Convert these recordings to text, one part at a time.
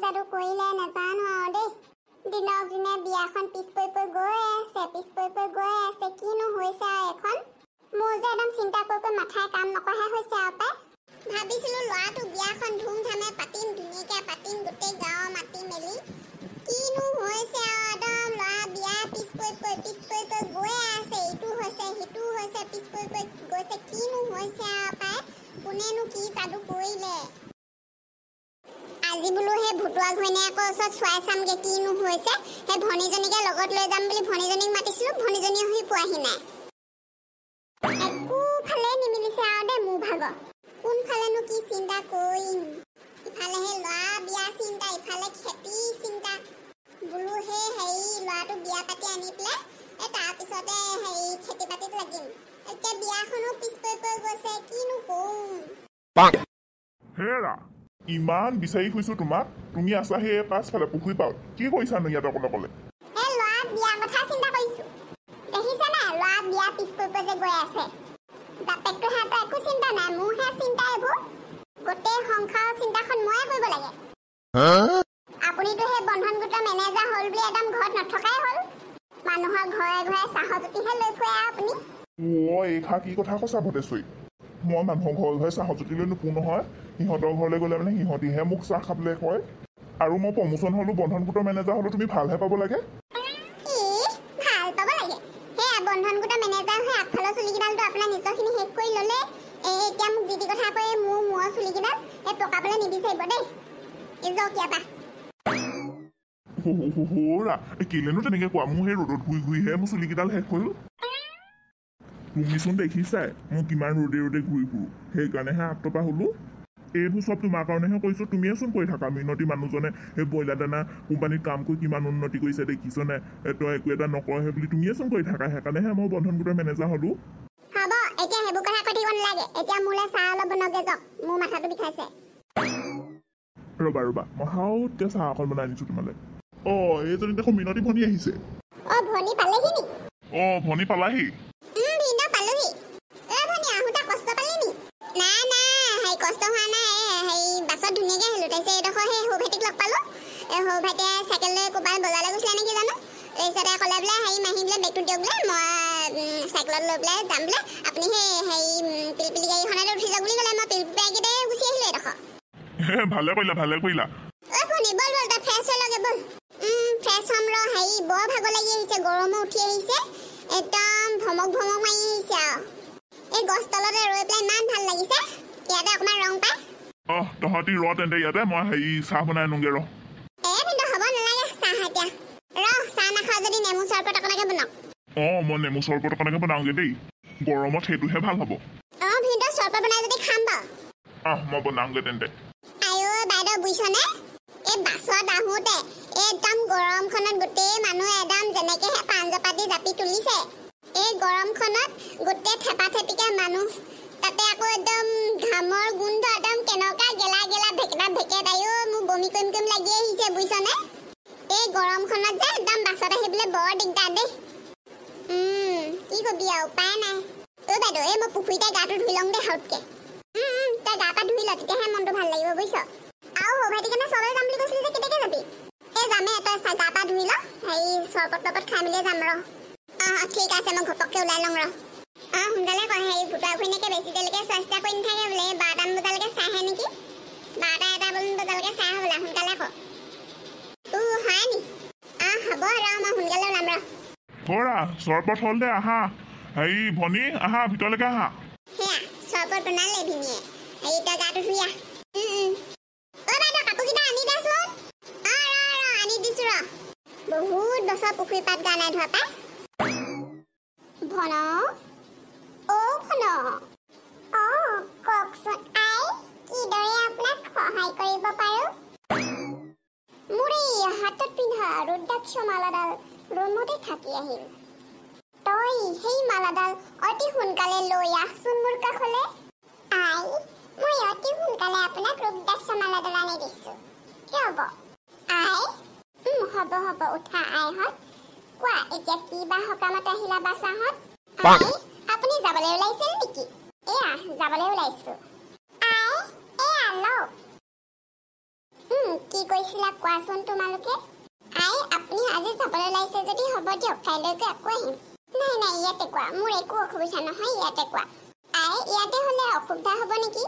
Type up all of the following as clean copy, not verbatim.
সাধু কৰিলে নাজানো আৰু দেই। দিনক দিনে বিয়াখন পিছ পৰি গৈ আছে কিনো হৈছে আৰু এখন। মোৰ যে একদম চিন্তা কৰি মাথাই কাম নকৰা হৈছে আৰু পাই। ভাবিছিলো ল'ৰাটো বিয়াখন ধুমধামে পাতিম, ধুনীয়াকে পাতিম, গোটেই গাঁও মাতি মেলি। কিনো হৈছে আৰু একদম ল'ৰা বিয়া পিছ পৰি গৈ আছে, ইটো হৈছে সিটো হৈছে, পিছ পৰি গৈছে। কিনো হৈছে আৰু পাই, কোনেনো কি সাধু কৰিলে। আজি বোলো সেই ভুতুৱা ঘৈণীয়েকৰ ওচৰত চোৱাই চামগে কিনো হৈছে। সেই ভনীজনীকে লগত লৈ যাম বুলি ভনীজনীক মাতিছিলো, ভনীজনী আহি পোৱাহি নাই। একোফালে নিমিলিছে আৰু দেই মোৰ ভাগৰ। কোনফালেনো কি চিন্তা কৰিম। ইফালে সেই ল'ৰা বিয়া চিন্তা, ইফালে খেতি চিন্তা। বোলো সেই ল'ৰাটো বিয়া পাতি আনি পেলাই তাৰপিছতে খেতি বাতিত লাগিম। এতিয়া বিয়াখনো পিছ পৰি গৈছে, কিনো কৰোঁ। হেৰা ইমান বিচাৰি ফুৰিছো তোমাক, তুমি আছা সেই পাছফালে পুখুৰী পাৰত। কি কৰিছানো ইয়াত অকলে অকলে? এই ল'ৰা বিয়া কথা চিন্তা কৰিছো। দেখিছে নাই ল'ৰা বিয়া পিছ পৰি যে গৈ আছে। বাপেকটো হাতৰ একো চিন্তা নাই, মোৰহে চিন্তা এইবোৰ। গোটেই সংসাৰৰ চিন্তাখন ময়ে কৰিব লাগে। আপুনিতো সেই বন্ধন গোটৰ মেনেজাৰ হ'ল বুলি একদম ঘৰত নথকাই হ'ল। মানুহৰ ঘৰে ঘৰে চাহৰ জুতিহে লৈ ফুৰে আপুনি। এইখা কি কথা কৈছা ভদেশ্বৰী? মই মানুহৰ ঘৰে ঘৰে চাহৰ জুতি লৈ নুফুৰো নহয়। সিহঁতৰ ঘৰলৈ গ'লে মানে সিহঁতিহে মোক চাহ খাবলৈ কয়। আৰু মই প্ৰমোচন হ'লো, বন্ধন গোটৰ মেনেজাৰ হ'লো, তুমি ভালহে পাব লাগে। ভাল পাব লাগে। সেয়া বন্ধন গোটৰ মেনেজাৰ হৈ আগফালৰ চুলিকেইডালটো আপোনাৰ নিজৰখিনি শেষ কৰি ল'লে। এতিয়া মোক যি কথা কয় মোৰ মূৰৰ চুলিকেইডাল পকাবলৈ নিবিচাৰিব দেই। জকিয়াবা কেলেনো তেনেকে কোৱা? মোৰ সেই ৰ'দত ঘূৰি ঘূৰিহে মোৰ চুলিকেইডাল শেষ হ'ল। তুমিচোন দেখিছাই মই কিমান ৰ'দে ৰ'দে ঘূৰি ফুৰো, সেইকাৰণেহে আত্মপা হ'লো। এইবোৰ চব তোমাৰ কাৰণেহে কৰিছো। তুমিয়েচোন কৈ থাকা মিনতি মানুহজনে সেই ব্ৰইলাৰ দানা কোম্পানীত কাম কৰি কিমান উন্নতি কৰিছে দেখিছ নাই, তই একো এটা নকৰহে বুলি তুমিয়েচোন কৈ থাকা। সেইকাৰণেহে মই বন্ধন গোটৰ মেনেজাৰ হ'লো। হ'ব, এতিয়া সেইবোৰ কথা কৈ থাকিব নালাগে। এতিয়া মোলৈ চাহ অলপ বনাওঁগে যাওক, মোৰ মাথাটো বিষাইছে। ৰবা মই হাওতকে চাহ অকণ বনাই আনিছো তোমালৈ। এইজনী দেখোন মিনতি ভনী আহিছে। ভনী পালেহি নি? ভনী পালাহি? পালোহি। ভনী আহোঁতে কষ্ট পালি নি? নাই কষ্ট হোৱা নাই। বাছত ধুনীয়াকে আহিলো। তাৰপিছত এইডোখৰ সেই সৌ ভাইটিক লগ পালো। সৌ ভাইটিয়ে চাইকেল লৈ ক'ৰবাত বজাৰলৈ গৈছিলে নেকি জানো। তাৰপিছতে ক'লে বোলে মাহী বোলে বেগটো দিয়ক বোলে, মই চাইকেলত লৈ পেলাই যাম বোলে। আপুনি সেই পিলপিলি গাড়ীখনতে উঠি যাওক বুলি ক'লে। মই পিলপিলি গাড়ীতে গুচি আহিলো এইডোখৰ। ভালে কৰিলা। ভনী বল তই ফ্ৰেছ হৈ লগে বল। ফ্ৰেছ হ'ম ৰ। বৰ ভাগৰ লাগি আহিছে, গৰমো উঠি আহিছে, একদম ভমক মাৰি আহিছে আৰু। এই গছ তলতে ৰৈ পেলাই ইমান ভাল লাগিছে। ইয়াতে অকণমান ৰং পায়। তহঁতি ৰ তেন্তে ইয়াতে, মই চাহ বনাই আনোগে ৰ। কিন্তু হ'ব নালাগে চাহ এতিয়া। চাহ নাখাওঁ যদি নেমু চৰবত অকণকে বনাওক। মই নেমু চৰবত অকণকে বনাওঁগে দেই। গৰমত সেইটোহে ভাল হ'ব। ভিনদেউ চৰবত বনাই যদি খাম বাৰু। মই বনাওঁগে তেন্তে। বাইদেউ বুজিছনে, এই বাছত আহোঁতে একদম গৰমখনত গোটেই মানুহ একদম যেনেকেহে পাঞ্জপাতি জাপি তুলিছে। এই গৰমখনত গোটেই থেপাথেপিকে মানুহ, তাতে আকৌ একদম ঘামৰ গোন্ধ একদম কেনেকুৱা গেলা ভেকেট মোৰ বমি কৰিম লাগি আহিছে বুজিছনে। এই গৰমখনত যে একদম বাছত আহিবলৈ বৰ দিগদাৰ দেই। কি কবি আৰু উপায় নাই। বাইদেউ মই পুখুৰীতে গাটো ধুই লওঁ দেই হাউতকে। তই গা পা ধুই ল, তেতিয়াহে মনটো ভাল লাগিব বুজিছ। আৰু সৌ ভাইটি কাৰণে চৰলৈ যাম বুলি কৈছিলি যে কেতিয়াকে যাবি? যামে, তই গা পা ধুই ল, চৰবত খাই মেলি যাম ৰ। ঠিক আছে, মই ঘপককে ওলাই লওঁ ৰ। সোনকালে কয়। ভুতুৱা ঘৈণীয়েকে বেছি দেৰিলৈকে চেষ্টা কৰি নাথাকে বোলে। 12টামান বজালৈকে চাহে নেকি? 12-1 বজালৈকে চাহ হ'বলা। সোনকালে ক। হয় নি? হ'ব ৰ, মই সোনকালে ওলাম ৰ। চৰবত হ'ল দে, আহা। ভনী আহা, ভিতৰলৈকে আহা। সেয়া চৰবত বনালে ভিনীয়ে। তই গাটো ধুই আহ। বাইদেউ কাপোৰকেইটা আনি দেচোন। আনি দিছো ৰ। বহুত বছৰ পুখুৰী পাত গা নাই ধোৱা পাই। ভন কওকচোন আই, কিদৰে আপোনাক সহায় কৰিব পাৰো? মোৰ এই হাতত পিন্ধা ৰুদ্ৰাক্ষ মালাডাল ৰুমতে থাকি আহিল। তই সেই মালাডাল অতি সোনকালে লৈ আহচোন মোৰ কাষলে। আই, মই অতি সোনকালে আপোনাক ৰুদ্ৰাক্ষ মালাডাল আনি দিছো। কি হ'ব আই? হ'ব উঠা আইহঁত। কোৱা এতিয়া কি বা সকামত আহিলা বাছাহঁত? আই, আপুনি যাবলৈ ওলাইছিল নেকি? যাবলৈ ওলাইছো। আই, লওক। কি কৈছে? আছিলা কোৱাচোন তোমালোকে আই আপুনি আজি যাবলৈ লাইছে যদি হ'ব দিয়ক কাইলৈকে আকৌ আহিম নাই নাই ইয়াতে কোৱা মোৰ একো অসুবিধা নহয় ইয়াতে কোৱা আই ইয়াতে হ'লে অসুবিধা হ'ব নেকি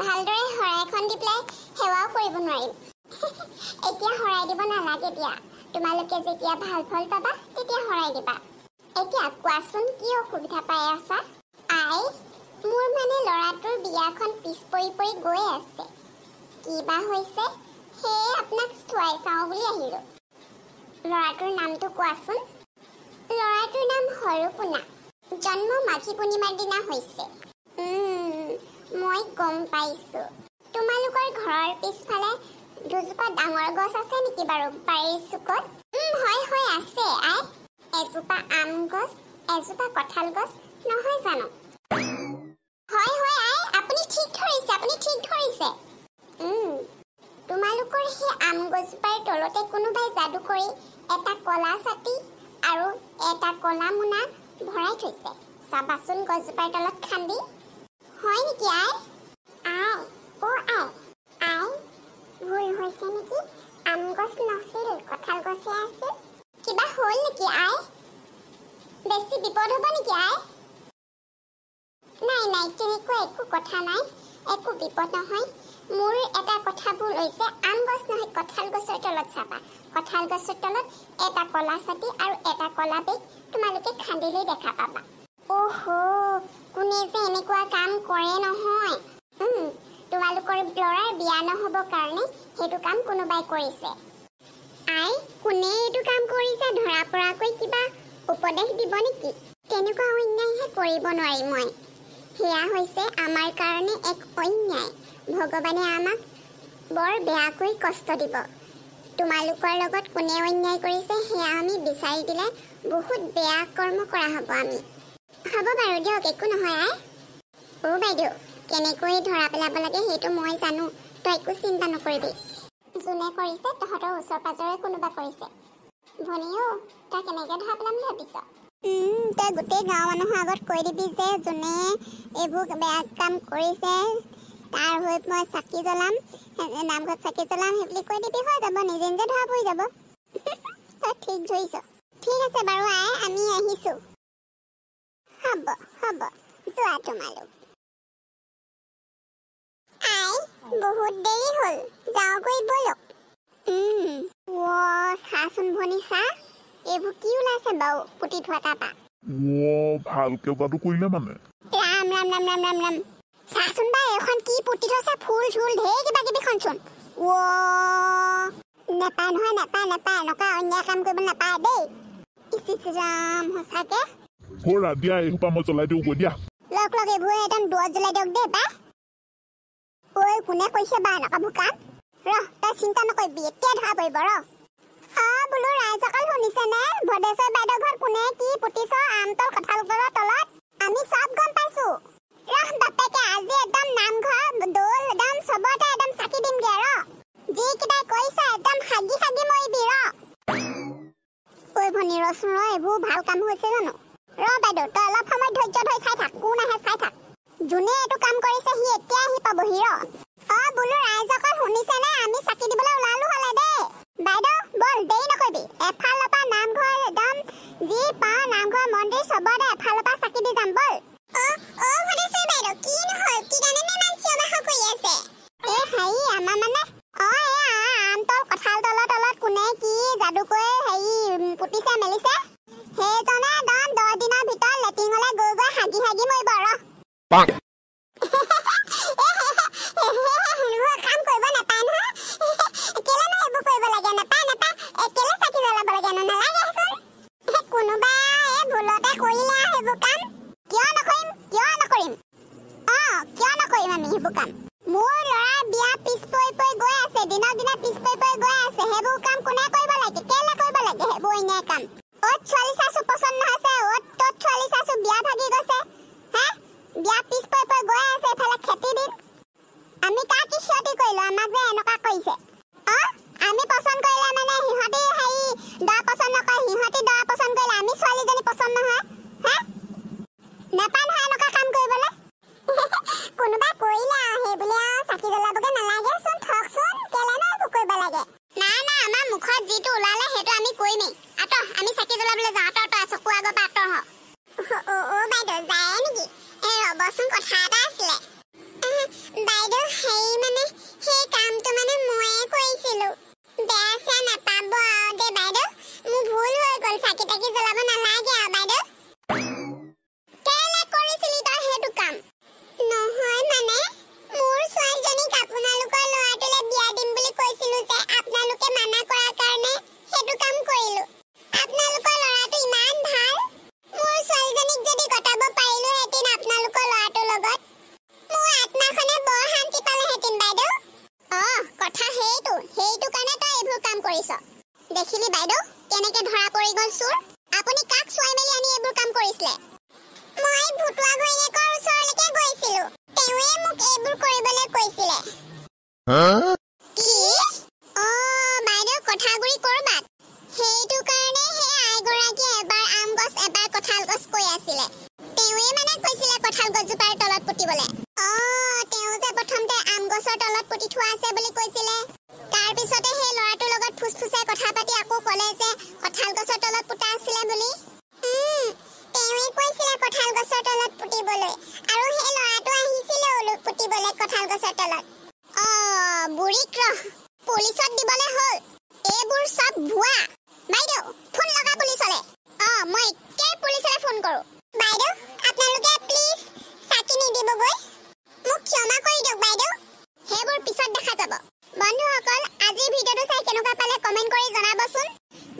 ভালদৰে শৰাইখন দি পেলাই সেৱাও কৰিব নোৱাৰিম এতিয়া শৰাই দিব নালাগে দিয়া তোমালোকে যেতিয়া ভাল ফল পাবা তেতিয়া শৰাই দিবা এতিয়া কোৱাচোন কি অসুবিধা পাই আছা আই মোৰ মানে ল'ৰাটোৰ বিয়াখন পিছ পৰি গৈ আছে কিবা হৈছে সেয়ে আপোনাক চোৱাই চাওঁ বুলি আহিলোঁ ল'ৰাটোৰ নামটো কোৱাচোন ল'ৰাটোৰ নাম হৰুপূৰ্ণা জন্ম মাঘী পূৰ্ণিমাৰ দিনা হৈছে মই গম পাইছোঁ তোমালোকৰ ঘৰৰ পিছফালে দুজোপা ডাঙৰ গছ আছে নেকি বাৰু বাৰীৰ চুকত হয় হয় আছে আই এজোপা আম গছ এজোপা কঁঠাল গছ নহয় জানো হয় হয় আই আপুনি ঠিক ধৰিছে তোমালোকৰ সেই আম গছজোপাৰ তলতে কোনোবাই যাদু কৰি এটা কলা ছাতি আৰু এটা কলা মোনা ভৰাই থৈছে চাবাচোন গছজোপাৰ তলত খান্দি হয় নেকি আই আই ভুল হৈছে নেকি আম গছ নাছিল কঁঠাল গছে আছিল কিবা হ'ল নেকি আই বেছি বিপদ হ'ব নেকি আই নাই নাই তেনেকুৱা একো কথা নাই একো বিপদ নহয় মোৰ এটা কথা ভুল হৈছে আম গছ নহয় কঁঠাল গছৰ তলত চাবা কঁঠাল গছৰ তলত এটা কলা ছাতি আৰু এটা কলা বেগ তোমালোকে খান্দিলেই দেখা পাবা ওহো কোনে যে এনেকুৱা কাম কৰে নহয় তোমালোকৰ ল'ৰাৰ বিয়া নহ'ব কাৰণে সেইটো কাম কোনোবাই কৰিছে আই কোনে এইটো কাম কৰিছে ধৰা পৰাকৈ কিবা উপদেশ দিব নেকি তেনেকুৱা অন্যায়হে কৰিব নোৱাৰি মই সেয়া হৈছে আমাৰ কাৰণে এক অন্যায় ভগৱানে আমাক বৰ বেয়াকৈ কষ্ট দিব তোমালোকৰ লগত কোনে অন্যায় কৰিছে সেয়া আমি বিচাৰি দিলে বহুত বেয়া কৰ্ম কৰা হ'ব আমি হ'ব বাৰু দিয়ক একো নহয় আই বাইদেউ কেনেকৈ ধৰা পেলাব লাগে সেইটো মই জানো তই একো চিন্তা নকৰিবি যোনে কৰিছে তহঁতৰ ওচৰ পাজৰে কোনোবা কৰিছে ভনীও তই কেনেকৈ ধৰা পেলাম ভাবিছ তই গোটেই গাঁৱৰ মানুহৰ আগত কৈ দিবি যে যোনে এইবোৰ বেয়া কাম কৰিছে তাৰ হৈ মই চাকি জ্বলাম নামঘৰত চাকি জ্বলাম সেই বুলি কৈ দিবি হৈ যাব নিজে নিজে ধৰা পৰি যাব তই ঠিক ধৰিছ ঠিক আছে বাৰু আই আমি আহিছোঁ হ'ব যোৱা তোমালোক আই বহুত দেৰি হ'ল যাওঁগৈ ব'লক চাচোন ভনী চা এইবোৰ কি ওলাইছে বাৰু পুতি থোৱা তাৰপা ভালকে যাদু কৰিলে মানে ৰাম ৰাম ৰাম ৰাম ৰাম ৰাম চাচোন বা এখন কি পুতি থৈছে ফুল চুল ঢেৰ কিবা কিবি খনচোন নেপায় নহয় নেপায় এনেকুৱা অন্যায় কাম কৰিব নাপায় দেই ৰাম সঁচাকে দিয়া এইসোপা মই জ্বলাই দিওঁ গৈ দিয়া লগ এইবোৰ একদম দূৰত জ্বলাই দিয়ক দেই বা ঐ কোনে কৈছে বা এনেকুৱাবোৰ কাম তই চিন্তা নকৰিবি এতিয়া ধৰা পৰিব বোলো ৰাইজসকল শুনিছেনে ভদেশ্বৰ বাইদেউ ঘৰত কোনে কি পুতিছ আমতল কঁঠাল গছৰ তলত আমি চব গম পাইছো বাপেকে আজি একদম নামঘৰ দৌল একদম চবতে একদম চাকি দিমগে যিকেইটাই কৈছে একদম হাগি মৰিবি ঐ ভনী ৰচোন এইবোৰ ভাল কাম হৈছে জানো বাইদেউ তই অলপ সময় ধৈৰ্য ধৰি চাই থাক কোন আহে চাই থাক যোনে এইটো কাম কৰিছে সি এতিয়া আহি পাবহি বোলো ৰাইজসকল শুনিছেনে আমি চাকি দিবলৈ ওলালো হ'লে দেই বাইদেউ বল দেৰি নকৰিবি এফালৰ পৰা নামঘৰ একদম যি পাওঁ নামঘৰ মন্দিৰ চবতে এফালৰ পৰা চাকি দি যাম বল ভদেশ্বৰ বাইদেউ কি নহ'ল কি কাৰণে ইমান চিঞৰ বাখৰ কৰি আছে হেৰি আমাৰ মানে আমতল কঁঠাল তলত কোনে কি যাদুকৈ হেৰি পুতিছে মেলিছে সেইজনে একদম 10 দিনৰ ভিতৰত লেট্ৰিনলৈ গৈ হাগি মৰিব কাম কৰিব নাপায় নহয় কেলেনো সেইবোৰ কৰিব লাগে নাপায় কেলে চাকি জ্বলাব লাগে নালাগেচোন কোনোবা ভুলতে কৰিলে সেইবোৰ কাম কিয় নকৰিম আমি সেইবোৰ কাম মোৰ ল'ৰাৰ বিয়া পিছ পৰি গৈ আছে দিনক দিনে পিছ পৰি গৈ আছে সেইবোৰ কাম কোনে কৰিব লাগে কেলে কৰিব লাগে সেইবোৰ অন্যায় কাম ছোৱালী চাচো পচন্দ নহৈছে তত ছোৱালী চাচো বিয়া ভাগি গৈছে বিয়া পিছ পৰি গৈ আছে এফালে খেতি দিন আমি কাক কি ক্ষতি কৰিলো আমাক যে এনেকুৱা কৰিছে আমি পচন্দ কৰিলে মানে সিহঁতি দৰা পচন্দ নকৰে সিহঁতি দৰা পচন্দ কৰিলে আমি ছোৱালীজনী পচন্দ নহয় নাপায় নহয় এনেকুৱা কাম কৰিবলৈ কোনোবা কৰিলে সেই বুলি চাকি জ্বলাবগে নালাগেচোন থকচোন কেলেনো এইবোৰ কৰিব লাগে কৰিছ দেখিলি বাইদেউ কেনেকে ধৰা পৰি গল চোৰ আপুনি কাক চুৱাই মেলি আনি এইবোৰ কাম কৰিছিলে মই ভুটুৱা ঘৈণীয়েকৰ ওচৰলৈকে গৈছিলো তেৱে মোক এইবোৰ কৰিবলৈ কৈছিলে কি বাইদেউ কথাগুৰি কৰবাত সেইটো কাৰণে হে আইগৰাকী এবাৰ আম গছ এবাৰ কঁঠাল গছ কৈ আছিলে তেৱে মানে কৈছিলে কঁঠাল গছজোপাৰ তলত পুতিবলৈ তেও যে প্ৰথমতে আম গছৰ তলত পুতি থোৱা আছে বুলি কৈছিলে তাৰ পিছতে সেই ল'ৰাটোৰ লগত ফুসফুসাই কথা পাতি আকৌ ক'লে যে কঁঠাল গছৰ তলত পুতা আছিলে বুলি তেৱে কৈছিলে কঁঠাল গছৰ তলত পুতিবলৈ আৰু সেই ল'ৰাটো আহিছিলে ওলুক পুতিবলৈ কঁঠাল গছৰ তলত বুঢ়ীক পুলিচত দিবলৈ হ'ল এইবোৰ সব ভুৱা বাইদেউ ফোন লগা পুলিচলে মই কে পুলিচলে ফোন কৰো বাইদেউ আপোনালোকে প্লিজ সাকি নিদিবগৈ মোক ক্ষমা কৰি দিয়ক বাইদেউ হেবোৰ পিছত দেখা যাব বন্ধুসকল আজি ভিডিওটো চাই কেনেকুৱা পালে কমেন্ট কৰি জনাবচোন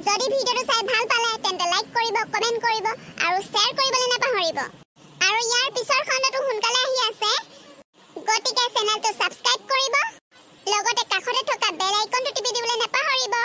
যদি ভিডিওটো চাই ভাল পালে তেন্তে লাইক কৰিব কমেন্ট কৰিব আৰু শেয়াৰ কৰিবলৈ নাপাহৰিব আৰু ইয়াৰ পিছৰ খণ্ডটো সোনকালে আহি আছে গতিকে চেনেলটো সাবস্ক্ৰাইব কৰিব লগতে কাষতে থকা বেল আইকনটো টিপি দিবলৈ নাপাহৰিব